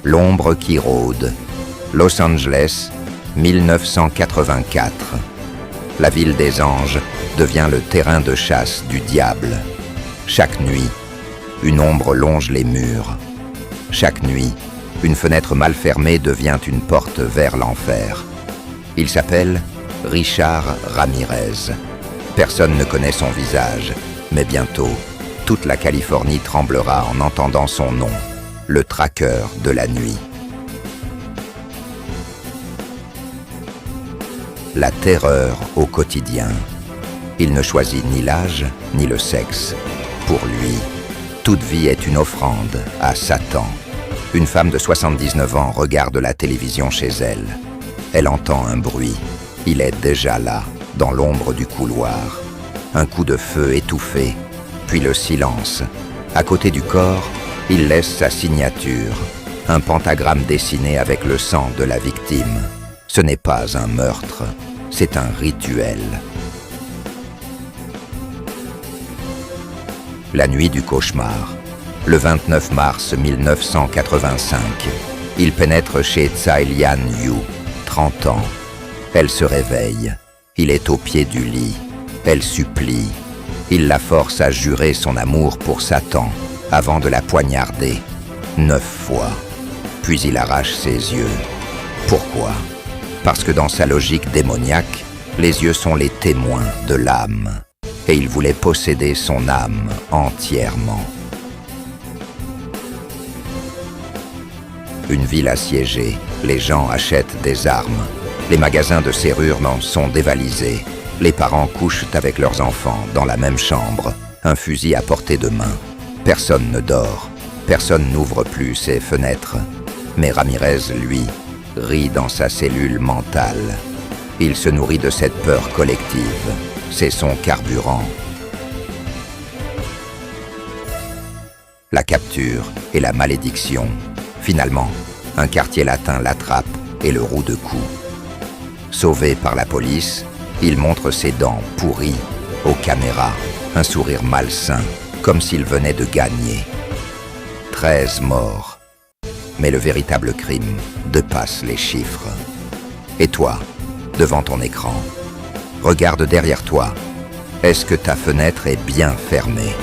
L'ombre qui rôde. Los Angeles, 1984. La ville des anges devient le terrain de chasse du diable. Chaque nuit, une ombre longe les murs. Chaque nuit, une fenêtre mal fermée devient une porte vers l'enfer. Il s'appelle Richard Ramirez. Personne ne connaît son visage, mais bientôt, toute la Californie tremblera en entendant son nom, le traqueur de la nuit. La terreur au quotidien. Il ne choisit ni l'âge, ni le sexe. Pour lui, toute vie est une offrande à Satan. Une femme de 79 ans regarde la télévision chez elle. Elle entend un bruit. Il est déjà là, dans l'ombre du couloir. Un coup de feu étouffé, puis le silence. À côté du corps, il laisse sa signature. Un pentagramme dessiné avec le sang de la victime. Ce n'est pas un meurtre, c'est un rituel. La nuit du cauchemar. Le 29 mars 1985, il pénètre chez Tsai Lian Yu, 30 ans. Elle se réveille. Il est au pied du lit. Elle supplie. Il la force à jurer son amour pour Satan avant de la poignarder 9 fois. Puis il arrache ses yeux. Pourquoi ? Parce que dans sa logique démoniaque, les yeux sont les témoins de l'âme. Et il voulait posséder son âme entièrement. Une ville assiégée, les gens achètent des armes. Les magasins de serrures n'en sont dévalisés. Les parents couchent avec leurs enfants dans la même chambre, un fusil à portée de main. Personne ne dort, personne n'ouvre plus ses fenêtres. Mais Ramirez, lui, rit dans sa cellule mentale. Il se nourrit de cette peur collective. C'est son carburant. La capture et la malédiction. Finalement, un quartier latin l'attrape et le roue de coups. Sauvé par la police, il montre ses dents pourries aux caméras, un sourire malsain, comme s'il venait de gagner. 13 morts. Mais le véritable crime dépasse les chiffres. Et toi, devant ton écran, regarde derrière toi. Est-ce que ta fenêtre est bien fermée ?